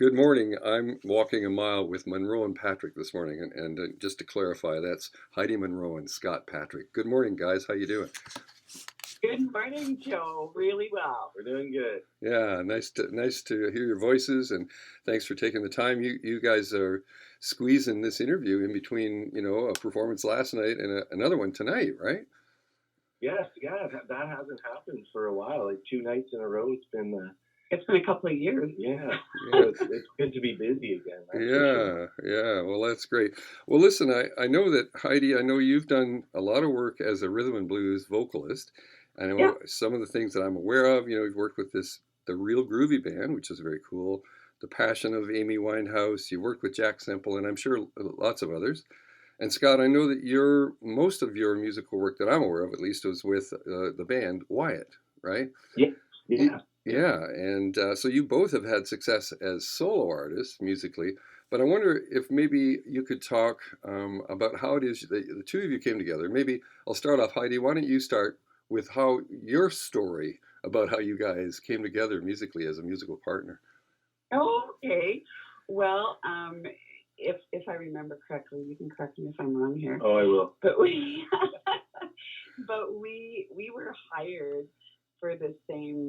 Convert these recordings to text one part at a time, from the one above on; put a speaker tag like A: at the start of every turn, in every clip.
A: Good morning. I'm walking a mile with Munro and Patrick this morning, and just to clarify, that's Heidi Munro and Scott Patrick. Good morning, guys. How you doing?
B: Good morning, Joe. Really well.
C: We're doing good.
A: Yeah, nice to hear your voices, and thanks for taking the time. You guys are squeezing this interview in between, a performance last night and another one tonight, right?
C: Yes, yeah, that hasn't happened for a while. Like 2 nights in a row.
B: It's been a couple of years.
C: Yeah. So it's good to be busy again. That's for sure.
A: Yeah. Well, that's great. Well, listen, I know that Heidi, I know you've done a lot of work as a rhythm and blues vocalist. I know
B: Yeah.
A: some of the things that I'm aware of. You've worked with the Real Groovy Band, which is very cool. The Passion of Amy Winehouse. You worked with Jack Semple, and I'm sure lots of others. And Scott, I know that most of your musical work that I'm aware of, at least, was with the band Wyatt, right?
C: Yeah. Yeah.
A: Yeah, and so you both have had success as solo artists musically, but I wonder if maybe you could talk about how it is that the two of you came together. Maybe I'll start off, Heidi. Why don't you start with how your story about how you guys came together musically as a musical partner?
B: Okay. Well, if I remember correctly, you can correct me if I'm wrong here.
C: Oh, I will.
B: But we we were hired for the same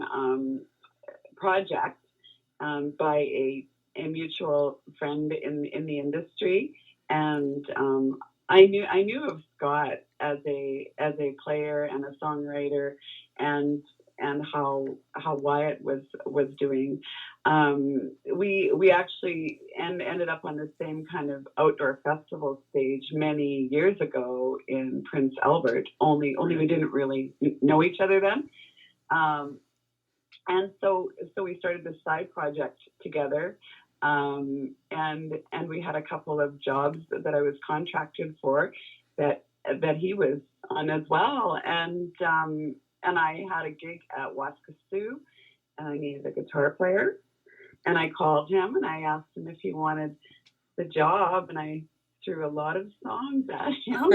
B: project by a mutual friend in the industry, and I knew of Scott as a player and a songwriter, and how Wyatt was doing. We actually ended up on the same kind of outdoor festival stage many years ago in Prince Albert. Only we didn't really know each other then. And so we started this side project together, and we had a couple of jobs that I was contracted for that he was on as well, and I had a gig at Waskasoo, and I needed a guitar player, and I called him and I asked him if he wanted the job, and I threw a lot of songs at him.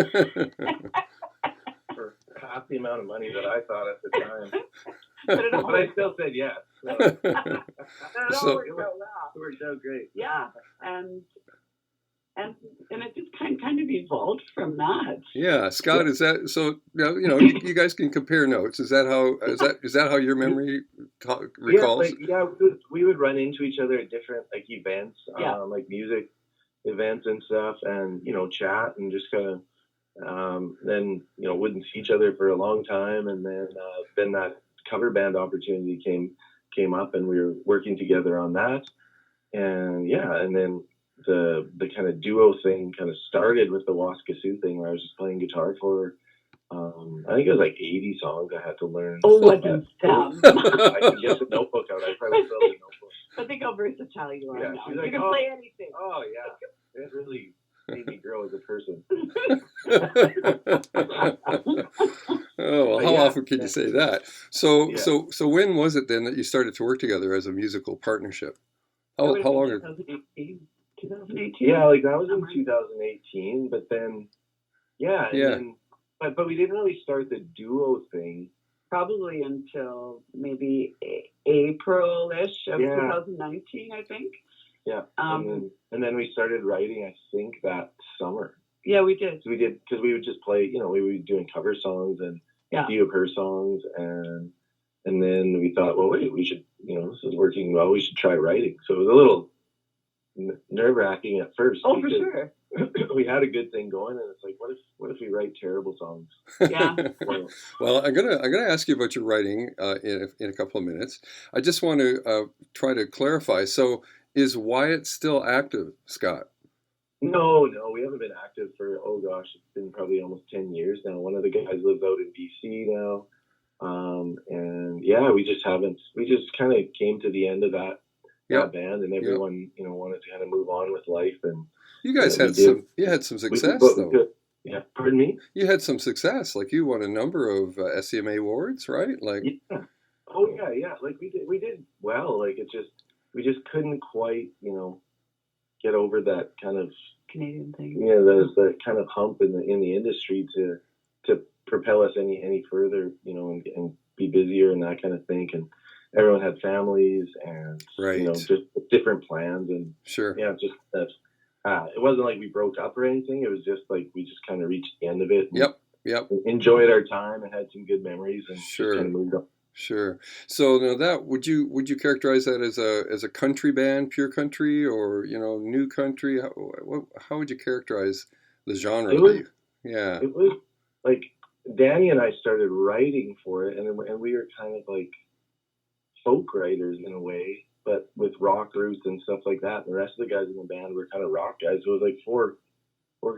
C: For half the amount of money that I thought at the time.
B: But
C: I still said yes. So.
B: It all worked out well.
C: It worked out great.
B: Yeah, and it just kind of evolved from that.
A: Yeah, Scott, is that so? You guys can compare notes. Is that how your memory recalls?
C: We would run into each other at different events, like music events and stuff, and chat and just kind of. Then wouldn't see each other for a long time, and then that cover band opportunity came up, and we were working together on that, and then the kind of duo thing kind of started with the Waskasoo thing, where I was just playing guitar for I think it was like 80 songs I had to learn.
B: Oh, wasn't dumb.
C: I could get the notebook out. I probably filled the notebook.
B: I think how versatile you are now.
C: She's
B: You
C: like,
B: can play anything.
C: Oh yeah, it really made me grow as a person.
A: Oh, well, how often can you say that? So when was it then that you started to work together as a musical partnership? How long ago?
B: 2018.
C: Yeah, that was in 2018. But then, but we didn't really start the duo thing
B: probably until maybe April-ish of 2019, I think.
C: Yeah, and then we started writing, I think, that summer.
B: Yeah, we did.
C: So we did, because we would just play, we were doing cover songs and a few of her songs, and then we thought, well, wait, we should, this is working well, we should try writing. So it was a little nerve-wracking at first.
B: Oh, for sure.
C: We had a good thing going, and it's like, what if we write terrible songs?
B: Yeah.
A: Well, I'm gonna ask you about your writing in a couple of minutes. I just want to try to clarify. So, is Wyatt still active, Scott?
C: No, we haven't been active for, it's been probably almost 10 years now. One of the guys lives out in BC now. And we just kind of came to the end of that band, and everyone, wanted to kind of move on with life. And
A: you guys had some success though.
C: Yeah, pardon me?
A: You had some success, like you won a number of SCMA awards, right?
C: Yeah. Oh yeah. We did well. We just couldn't quite, get over that kind of
B: Canadian thing.
C: Yeah, the kind of hump in the industry to propel us any further, and be busier and that kind of thing. everyone had families and
A: Right.
C: just different plans, and
A: Sure.
C: yeah, just that. It wasn't like we broke up or anything. It was just like we just kind of reached the end of it. And
A: Yep.
C: enjoyed our time and had some good memories, and
A: Sure.
C: just kind of moved on.
A: Sure. So now that would you characterize that as a country band, pure country, or new country? How would you characterize the genre?
C: It was
A: yeah.
C: it was like Danny and I started writing for it, and we were kind of like folk writers in a way, but with rock roots and stuff like that. And the rest of the guys in the band were kind of rock guys. So it was like four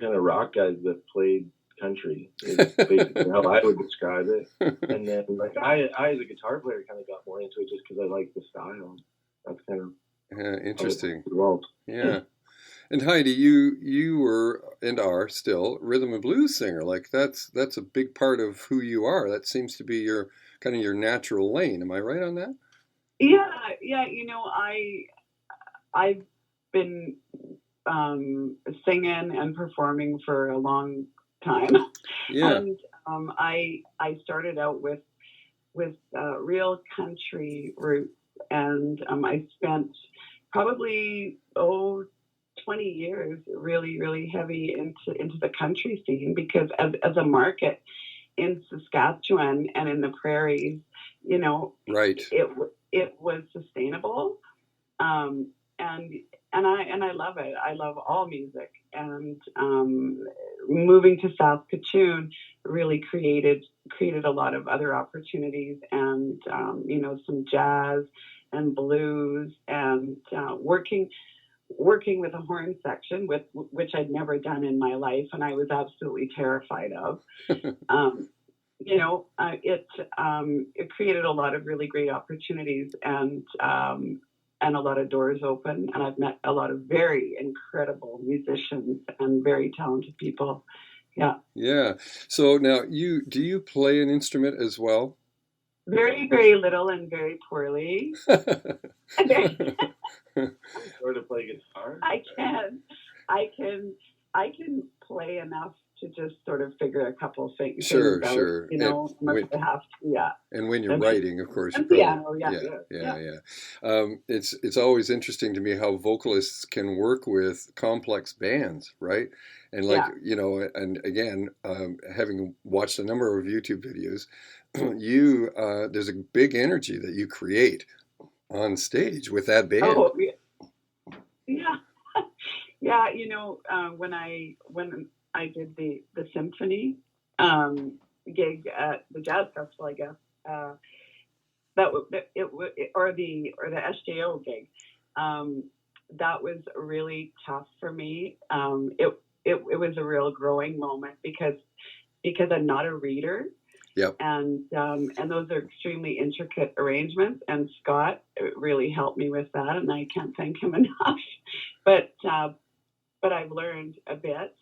C: kind of rock guys that played country, is basically how I would describe it. And then like I as a guitar player kind of got more into it just because I liked the style. That's kind of
A: interesting.
C: Well,
A: yeah. And Heidi, you were and are still rhythm and blues singer. Like that's a big part of who you are. That seems to be your kind of your natural lane. Am I right on that?
B: Yeah. I've been singing and performing for a long time.
A: Yeah.
B: And I started out with real country roots, and I spent probably 20 years really, really heavy into the country scene, because as a market in Saskatchewan and in the prairies,
A: right,
B: it was sustainable, and I love it. I love all music, and moving to Saskatoon really created a lot of other opportunities, and some jazz and blues, and working with a horn section, which I'd never done in my life, and I was absolutely terrified of. It created a lot of really great opportunities, and a lot of doors open, and I've met a lot of very incredible musicians and very talented people. Yeah.
A: Yeah. So now do you play an instrument as well?
B: Very, very little and very poorly.
C: Sort of play guitar.
B: I can play enough to just sort of figure a couple things
A: sure,
B: out,
A: sure.
B: And
A: when you're writing, of course,
B: and
A: you
B: piano,
A: It's always interesting to me how vocalists can work with complex bands, right? And and again, having watched a number of YouTube videos, there's a big energy that you create on stage with that band.
B: Oh, yeah. Yeah, when I did the symphony gig at the jazz festival, I guess or the SJO gig, that was really tough for me. It was a real growing moment because I'm not a reader.
A: Yep.
B: And those are extremely intricate arrangements, and Scott really helped me with that, and I can't thank him enough. But I've learned a bit,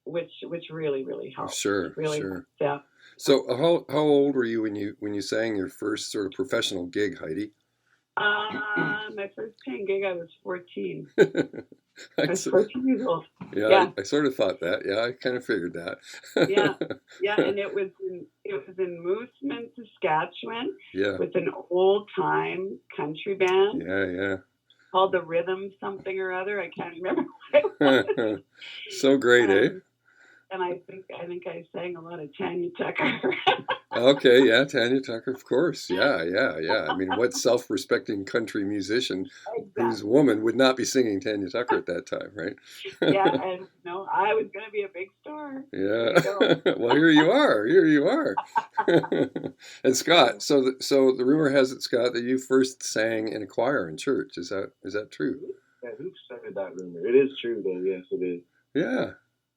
B: which really, really helped.
A: Sure,
B: really
A: sure.
B: Helped, yeah.
A: So how old were you when you sang your first sort of professional gig, Heidi?
B: My first paying gig, I was 14. I was 14 years old.
A: Yeah. I sort of thought that. Yeah, I kind of figured that.
B: yeah, and it was in Mooseman, Saskatchewan.
A: Yeah.
B: With an old time country band.
A: Yeah.
B: Called the Rhythm something or other. I can't remember what it was.
A: So great, eh?
B: And I think I sang a lot of Tanya Tucker.
A: Okay, yeah, Tanya Tucker, of course. Yeah. I mean, what self-respecting country musician whose woman would not be singing Tanya Tucker at that time, right?
B: Yeah, and I was going to be a big star.
A: Yeah. Well, here you are. And Scott, so the rumor has it, Scott, that you first sang in a choir in church. Is that true?
C: Yeah, who started that rumor? It is true, though. Yes, it is.
A: Yeah.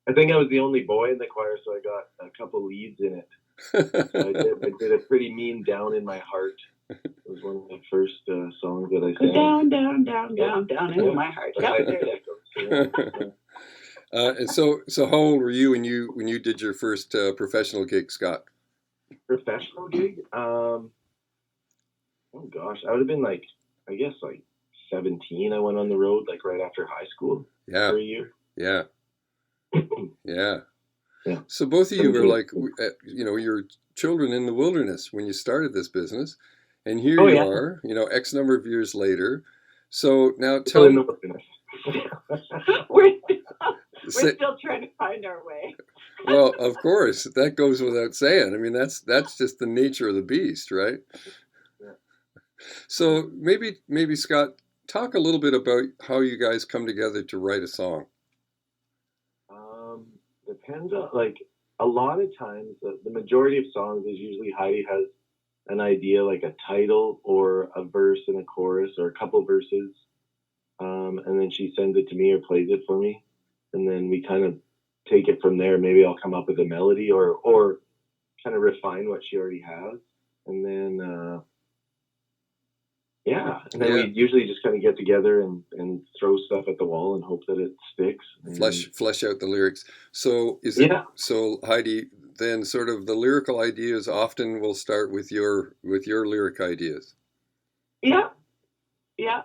C: I think I was the only boy in the choir, so I got a couple leads in it. I did a pretty mean "Down in My Heart." It was one of the first songs that I sang.
B: Down in my heart.
A: And so how old were you when you did your first professional gig, Scott?
C: Professional gig? Oh gosh, I would have been like 17. I went on the road right after high school.
A: Yeah.
C: For a year.
A: Yeah.
C: Yeah.
A: So both of you were you're children in the wilderness when you started this business. And here
B: Oh
A: you
B: yeah.
A: are, X number of years later. So now
C: Still
A: tell
C: in
A: me,
C: the wilderness.
B: we're
A: say,
B: still trying to find our way.
A: well, of course, that goes without saying. I mean, that's just the nature of the beast, right?
C: Yeah.
A: So maybe Scott, talk a little bit about how you guys come together to write a song.
C: Depends on, like, a lot of times the majority of songs is usually Heidi has an idea, like a title or a verse and a chorus or a couple verses, and then she sends it to me or plays it for me, and then we kind of take it from there. Maybe I'll come up with a melody or kind of refine what she already has, and then and then
A: Yeah,
C: we usually just kind of get together and throw stuff at the wall and hope that it sticks. And
A: flesh out the lyrics. So is it
C: yeah,
A: so Heidi? Then sort of the lyrical ideas often will start with your lyric ideas.
B: Yeah, yeah.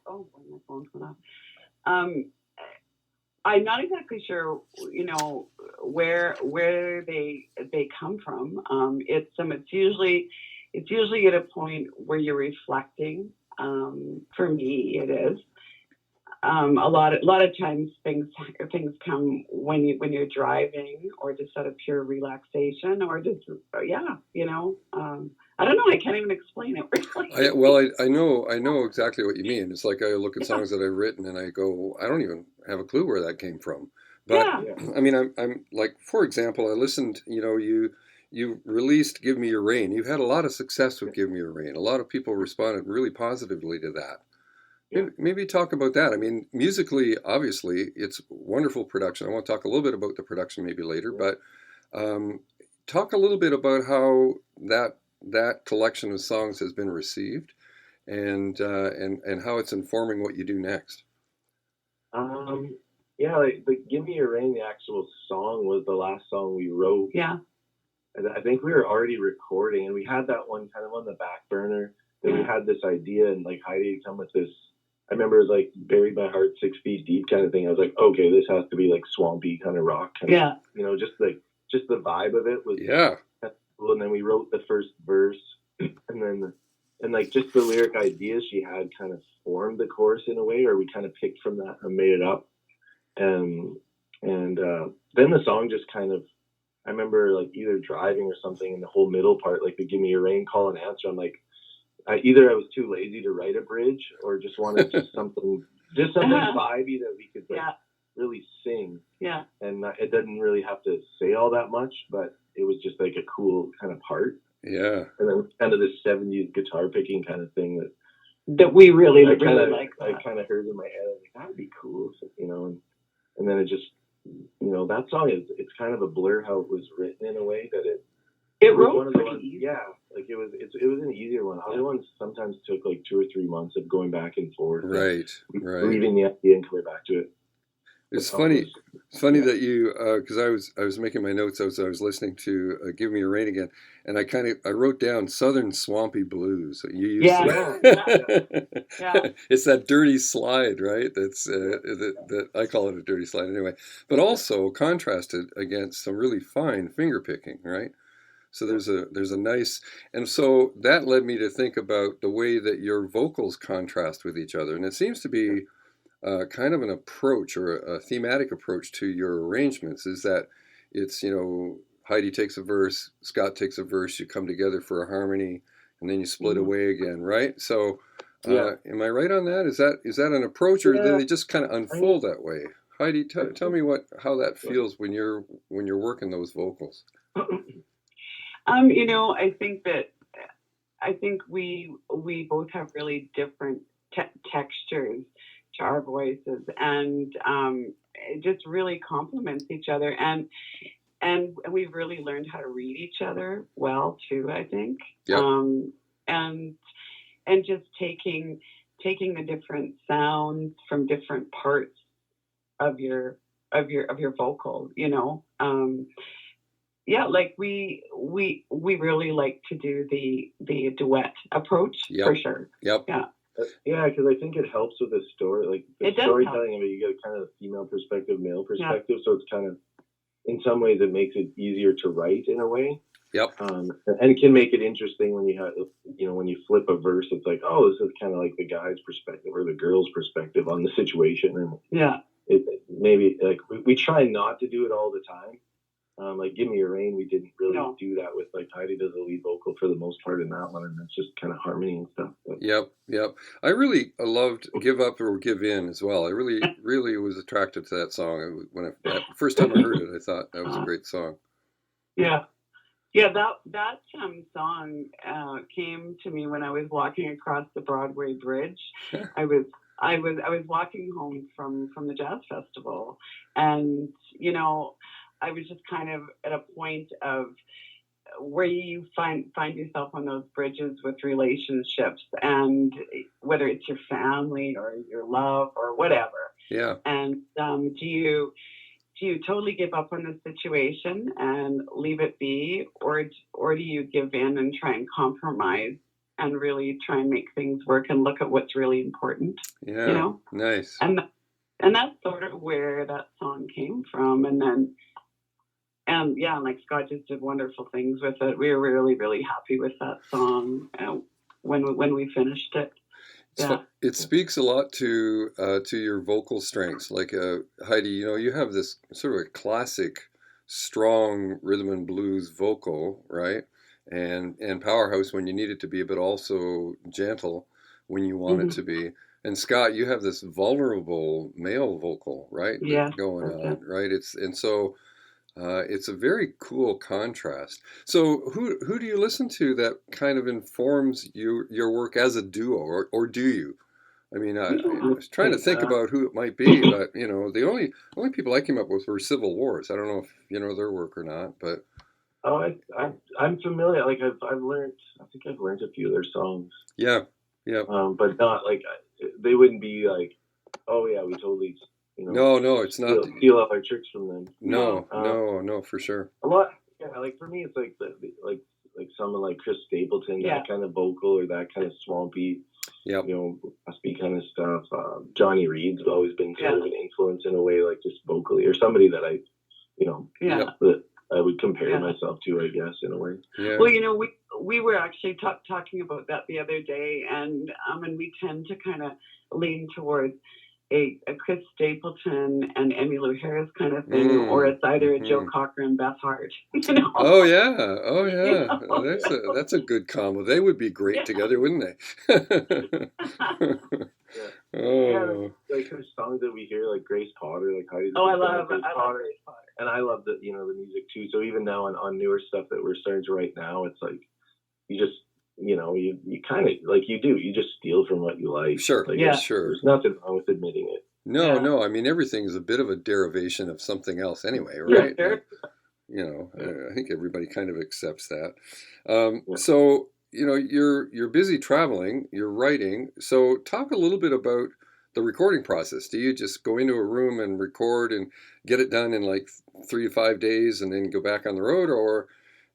B: Oh, my phone's going off. I'm not exactly sure, where they come from. It's usually at a point where you're reflecting. For me, it is. A lot of times things come when you're driving, or just out of pure relaxation, or just I don't know. I can't even explain it really.
A: I know exactly what you mean. It's like I look at
B: Yeah,
A: songs that I've written and I go, I don't even have a clue where that came from. But
B: yeah,
C: yeah,
A: I mean, I'm like, for example, I listened. You released "Give Me Your Rain." You've had a lot of success with "Give Me Your Rain." A lot of people responded really positively to that.
C: yeah.
A: Maybe talk about that. I mean, musically, obviously, it's wonderful production. I want to talk a little bit about the production maybe later,
C: Yeah.
A: but um, talk a little bit about how that collection of songs has been received, and how it's informing what you do next.
C: Yeah, like the "Give Me Your Rain," the actual song was the last song we wrote.
B: yeah,
C: And I think we were already recording, and we had that one kind of on the back burner. Then we had this idea, and like Heidi had come with this. I remember it was like "Buried My Heart 6 Feet Deep" kind of thing. I was like, okay, this has to be like swampy kind of rock,
B: yeah,
C: just the vibe of it was
A: Yeah,
C: kind of cool. And then we wrote the first verse, and like just the lyric ideas she had kind of formed the chorus in a way, or we kind of picked from that and made it up. And then the song just kind of, I remember like either driving or something, in the whole middle part, like the "Give Me Your Rain" call and answer. I'm like, either I was too lazy to write a bridge, or just wanted something vibey that we could like
B: yeah,
C: really sing.
B: yeah,
C: And it doesn't really have to say all that much, but it was just like a cool kind of part.
A: yeah,
C: And then kind of this 70s guitar picking kind of thing
B: that we really
C: I
B: like
C: I
B: that.
C: kind of heard in my head. I was like, that would be cool, and then it just, that song it's kind of a blur how it was written in a way that
B: It
C: was
B: wrote
C: one of the
B: pretty
C: ones,
B: easy.
C: yeah, like it was an easier one. Other ones sometimes took like 2 or 3 months of going back and forth,
A: right, right.
C: leaving the idea and coming back to it.
A: It's
C: The song
A: funny.
C: was,
A: It's funny
C: yeah,
A: that you because I was making my notes as I was listening to "Give Me Your Rain" again, and I wrote down Southern Swampy Blues. You used
B: Yeah,
C: yeah, yeah,
B: yeah,
A: it's that dirty slide, right? That I call it a dirty slide anyway. But also contrasted against some really fine finger picking, right? So
C: yeah,
A: there's a nice, and so that led me to think about the way that your vocals contrast with each other, and it seems to
C: yeah,
A: be kind of an approach or a thematic approach to your arrangements. Is that it's Heidi takes a verse, Scott takes a verse, you come together for a harmony, and then you split
B: mhm.
A: away again, right? So,
C: yeah.
A: am I right on that? Is that an approach, or do
C: Yeah,
A: they just kind of
C: I mean,
A: unfold that way? Heidi,
C: I
A: tell
C: think,
A: me how that feels when you're working those vocals.
B: I think we both have really different textures to our voices, and it just really complements each other, and we've really learned how to read each other well too, I think.
A: Yep.
B: And just taking the different sounds from different parts of your vocal, yeah, like we really like to do the duet approach for
A: Yep.
B: sure.
A: Yep.
B: Yeah,
C: yeah, because I think it helps with the story, like the
B: it does help.
C: storytelling of it. You get kind of a female perspective, male perspective, so it's kind of, in some ways, it makes it easier to write in a way.
A: Yep.
C: And it can make it interesting when you have, when you flip a verse, it's like, oh, this is kind of like the guy's perspective or the girl's perspective on the situation. And maybe like we try not to do it all the time. Like Give Me a Rain, we didn't really do that with, like, Heidi does the lead vocal for the most part in that one, and it's just kind of harmony and stuff. But.
A: Yep. I really loved Give Up or Give In as well. I really was attracted to that song. That first time I heard it, I thought that was a great song.
B: Yeah, that song came to me when I was walking across the Broadway Bridge. I was walking home from the jazz festival, and I was just kind of at a point of where you find yourself on those bridges with relationships, and whether it's your family or your love or whatever.
A: Yeah.
B: And do you totally give up on the situation and leave it be, or do you give in and try and compromise and really try and make things work and look at what's really important?
A: Yeah. Nice.
B: And that's sort of where that song came from. And like Scott just did wonderful things with it. We were really, really happy with that song when we finished it. Yeah.
A: It speaks a lot to your vocal strengths. Like Heidi, you have this sort of a classic, strong rhythm and blues vocal, right? And powerhouse when you need it to be, but also gentle when you want it to be. And Scott, you have this vulnerable male vocal, right?
B: Yeah,
A: going on, right? It's a very cool contrast. So who do you listen to that kind of informs your work as a duo, or do you? I mean, I was trying to think about who it might be, but the only people I came up with were Civil Wars. I don't know if you know their work or not, but
C: I'm familiar. Like I've learned. I think I've learned a few of their songs.
A: Yeah.
C: But not like they wouldn't be like, oh yeah, we totally.
A: No, it's not.
C: Steal all our tricks from them.
A: No, for sure.
C: A lot, like for me, it's like like someone like Chris Stapleton, that kind of vocal or that kind of swampy, raspy kind of stuff. Johnny Reed's always been kind of an influence in a way, like just vocally, or somebody that I, that I would compare myself to, I guess, in a way.
A: Yeah.
B: Well, we were actually talking about that the other day, and we tend to kind of lean towards a Chris Stapleton and Emmylou Harris kind of thing, or it's either a Joe Cocker, Beth Hart.
A: Oh yeah. That's a good combo. They would be great together, wouldn't they?
C: Like her songs that we hear, like Grace Potter, like Heidi.
B: I love Grace Potter,
C: and I love the music too. So even now on newer stuff that we're starting to write now, it's like you just. You kind of like you just steal from what you like.
A: Sure,
C: like,
A: sure.
C: There's nothing wrong with admitting it.
A: No. I mean, everything's a bit of a derivation of something else anyway, right?
B: Yeah,
A: I think everybody kind of accepts that. So you're busy traveling, you're writing. So talk a little bit about the recording process. Do you just go into a room and record and get it done in like 3 to 5 days and then go back on the road, or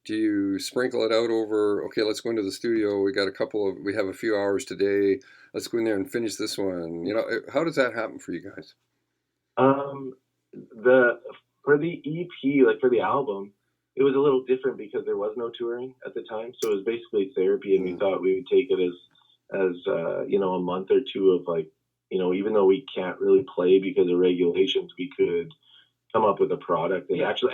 A: do you sprinkle it out over, okay, let's go into the studio, we have a few hours today, let's go in there and finish this one. How does that happen for you guys?
C: For the EP, like for the album, it was a little different because there was no touring at the time. So it was basically therapy, and we thought we would take it as a month or two of like, even though we can't really play because of regulations, we could come up with a product and actually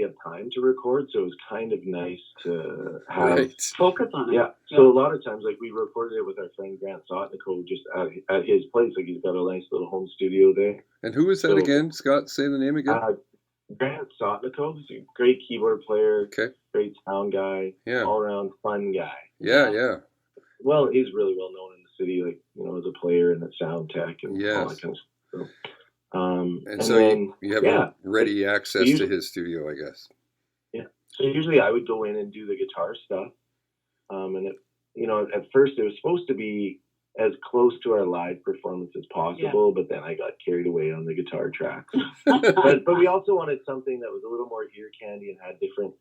C: have time to record, so it was kind of nice to have
B: focus on it.
C: Yeah. So a lot of times, like we recorded it with our friend Grant Sotnico just at his place. Like he's got a nice little home studio there.
A: And who is that again? Scott, say the name again.
C: Grant Sotnico. He's a great keyboard player.
A: Okay.
C: Great sound guy.
A: Yeah.
C: All around fun guy.
A: Yeah.
C: Well, he's really well known in the city, like as a player and a sound tech and all that kind of stuff.
A: And so then, you have ready access to his studio, I guess.
C: Yeah. So usually I would go in and do the guitar stuff. And at first it was supposed to be as close to our live performance as possible, but then I got carried away on the guitar tracks. but we also wanted something that was a little more ear candy and had different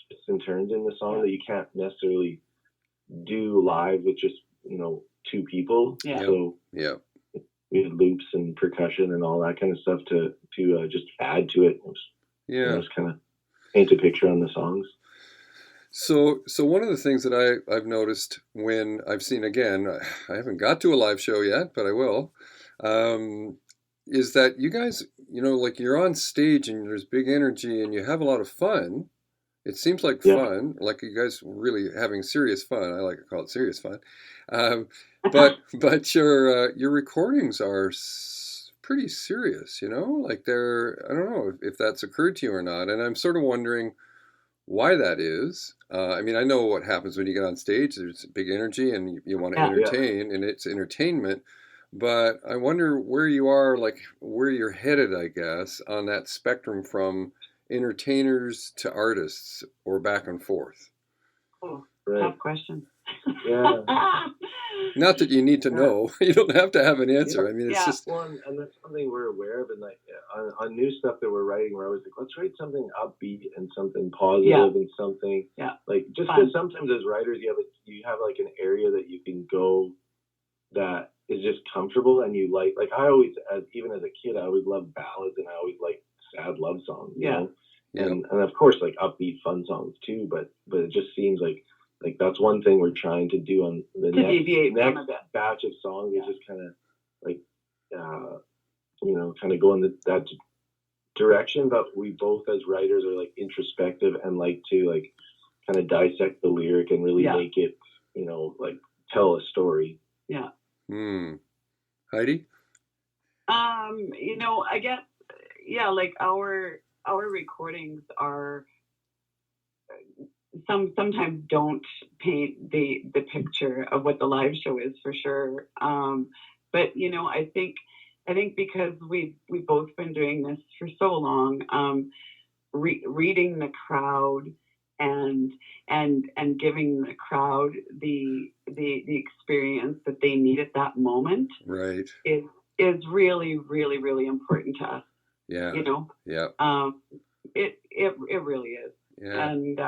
C: twists and turns in the song that you can't necessarily do live with just, 2 people.
B: Yeah.
C: So we had loops and percussion and all that kind of stuff to just add to it. It was kind of paint a picture on the songs.
A: So one of the things that I've noticed when I've seen, again, I haven't got to a live show yet, but I will, is that you guys, like you're on stage and there's big energy and you have a lot of fun. It seems like fun, like you guys really having serious fun. I like to call it serious fun. But your recordings are pretty serious, like I don't know if that's occurred to you or not. And I'm sort of wondering why that is. I mean, I know what happens when you get on stage. There's big energy and you want to entertain, and it's entertainment. But I wonder where you are, like where you're headed, I guess, on that spectrum from entertainers to artists or back and forth.
B: Oh, tough question.
C: Yeah.
A: Not that you need to know. You don't have to have an answer. I mean, it's just...
C: Well, and that's something we're aware of. And like on new stuff that we're writing, we're always like, let's write something upbeat and something positive and something like, just because sometimes as writers, you have like an area that you can go that is just comfortable and you like I always, even as a kid, I always loved ballads and I always liked sad love songs, you know? And of course like upbeat fun songs too, but it just seems like that's one thing we're trying to do on the next batch of songs is just kind of like kind of go in that direction. But we both as writers are like introspective and like to like kind of dissect the lyric and really make it like tell a story.
A: Heidi?
B: I guess like our recordings are sometimes don't paint the picture of what the live show is for sure. But I think because we've both been doing this for so long, reading the crowd and giving the crowd the experience that they need at that moment,
A: right,
B: is really, really, really important to us. It really is. And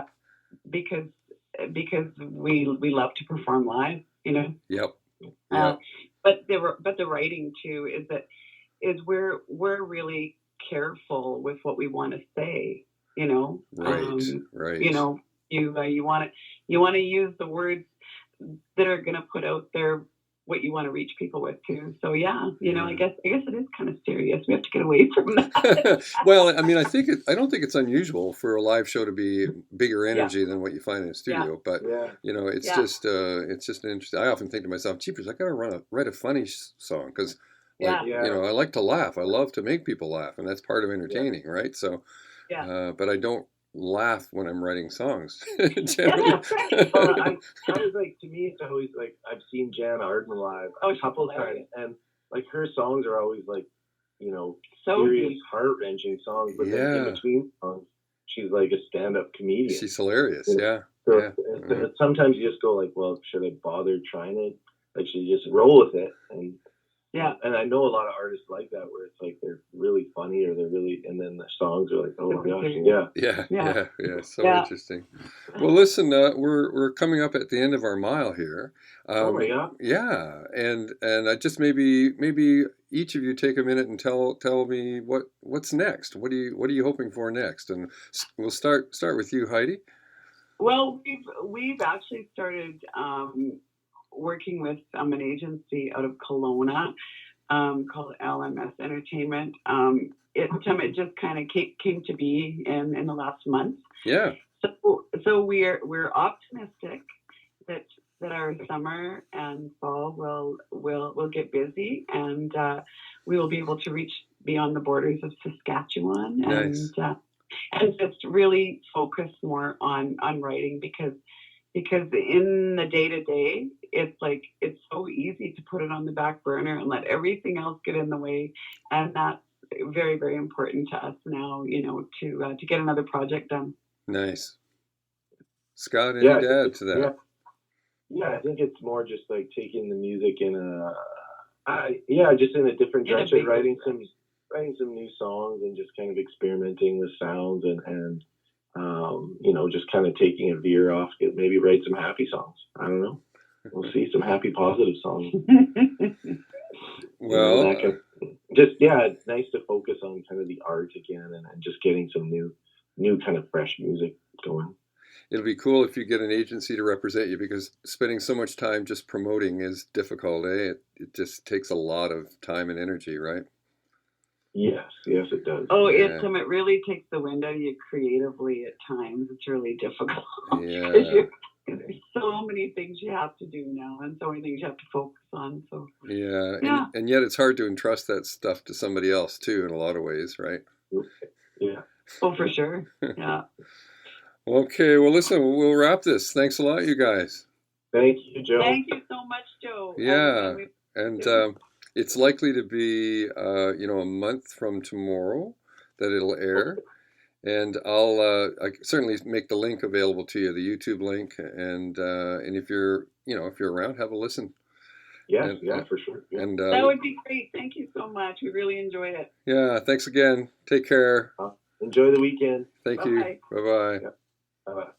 B: because we love to perform live, but the writing too is we're really careful with what we want to say,
A: right.
B: You want to use the words that are going to put out there what you want to reach people with too. So I guess it is kind of serious. We have to get away from that.
A: Well, I mean, I don't think it's unusual for a live show to be bigger energy than what you find in a studio. But it's just an interesting. I often think to myself, "Jeepers, I got to write a funny song because, I like to laugh. I love to make people laugh, and that's part of entertaining, right? So, but I don't laugh when I'm writing songs. Generally.
C: I was like, to me, it's always like I've seen Jan Arden live a couple times, and like her songs are always like, serious, heart wrenching songs, but then in between songs, she's like a stand up comedian.
A: She's hilarious,
C: So sometimes you just go like, well, should I bother trying to? Like, should you just roll with it? And I know a lot of artists like that, where it's like they're really funny or they're really, and then the songs are like, oh my gosh,
A: so interesting. Well, listen, we're coming up at the end of our mile here.
C: Oh my God.
A: Yeah, and I just maybe each of you take a minute and tell me what's next. What are you hoping for next? And we'll start with you, Heidi.
B: Well, we've actually started working with an agency out of Kelowna called LMS Entertainment. It just kind of came to be in the last month.
A: Yeah.
B: So we're optimistic that our summer and fall will get busy, and we will be able to reach beyond the borders of Saskatchewan.
A: Nice.
B: And just really focus more on writing because in the day-to-day, it's so easy to put it on the back burner and let everything else get in the way. And that's very, very important to us now, to get another project done.
A: Nice. Scott, any to add to that?
C: Yeah, I think it's more just like taking the music in just in a different direction, writing some new songs and just kind of experimenting with sounds and just kind of taking a veer off, maybe write some happy songs. I don't know. We'll see, some happy, positive songs.
A: Well,
C: it's nice to focus on kind of the art again and just getting some new new kind of fresh music going.
A: It'll be cool if you get an agency to represent you, because spending so much time just promoting is difficult, eh? It just takes a lot of time and energy, right?
C: Yes, it does.
B: Oh, it really takes the wind out of you creatively at times. It's really difficult.
A: Yeah.
B: There's so many things you have to do now, and so many things you have to focus on. So
A: and yet it's hard to entrust that stuff to somebody else too, in a lot of ways, right?
C: Yeah.
B: Oh, for sure. Yeah.
A: Okay, well, listen, we'll wrap this. Thanks a lot, you guys.
C: Thank you, Joe.
B: Thank you so much, Joe.
A: Yeah, and it's likely to be, a month from tomorrow that it'll air. And I'll certainly make the link available to you, the YouTube link, and if you're around, have a listen.
C: Yeah, for sure. Yeah.
A: And
B: that would be great. Thank you so much. We really enjoyed it.
A: Yeah, thanks again. Take care.
C: Enjoy the weekend.
A: Thank you. Bye-bye.
C: Yeah. Bye-bye.